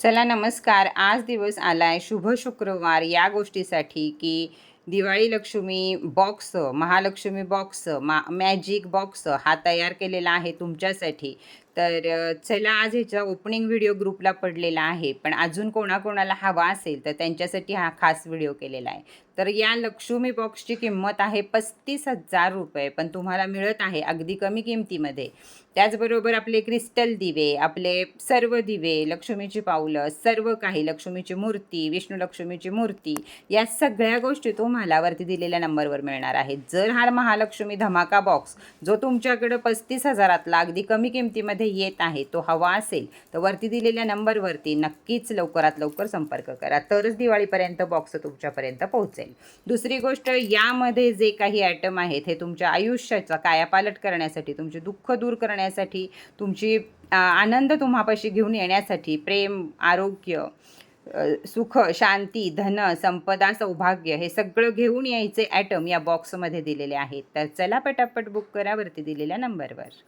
चला नमस्कार. आज दिवस आलाय शुभ शुक्रवार या गोष्टीसाठी की Diwali Lakshmi box, Mahalakshmi box, magic box हा तयार केलेला आहे तुमच्यासाठी. तर चला आज ह्याचा ओपनिंग व्हिडिओ ग्रुपला पडलेला आहे. पण अजून कोणाकोणाला हवा असेल तर त्यांच्यासाठी हा खास व्हिडिओ केलेला आहे. तर या लक्ष्मी बॉक्सची किंमत आहे ₹35,000, पण तुम्हाला मिळत आहे अगदी कमी किमतीमध्ये. त्याचबरोबर आपले क्रिस्टल दिवे, आपले सर्व दिवे, लक्ष्मीची पावलं, सर्व काही, लक्ष्मीची मूर्ती, विष्णू लक्ष्मीची मूर्ती, या सगळ्या गोष्टी तुम्हाला वरती दिलेल्या नंबरवर मिळणार आहेत. जर हा महालक्ष्मी धमाका बॉक्स जो तुमच्याकडं 35,000तला अगदी कमी किमतीमध्ये येत आहे तो हवा असेल तर वरती दिलेल्या नंबरवरती नक्कीच लवकरात लवकर संपर्क करा, तरच दिवाळीपर्यंत बॉक्स तुमच्यापर्यंत पोहोचेल. दुसरी गोष्ट, यामध्ये जे काही आयटम आहेत हे तुमच्या आयुष्याचा कायापालट करण्यासाठी, तुमचे दुःख दूर करण्यासाठी, तुमची आनंद तुम्हापाशी घेऊन येण्यासाठी, प्रेम, आरोग्य, सुख, शांती, धन, संपदा, सौभाग्य हे सगळं घेऊन यायचे ॲटम या बॉक्समध्ये दिलेले आहेत. तर चला पटापट बुक करा वरती दिलेल्या नंबरवर.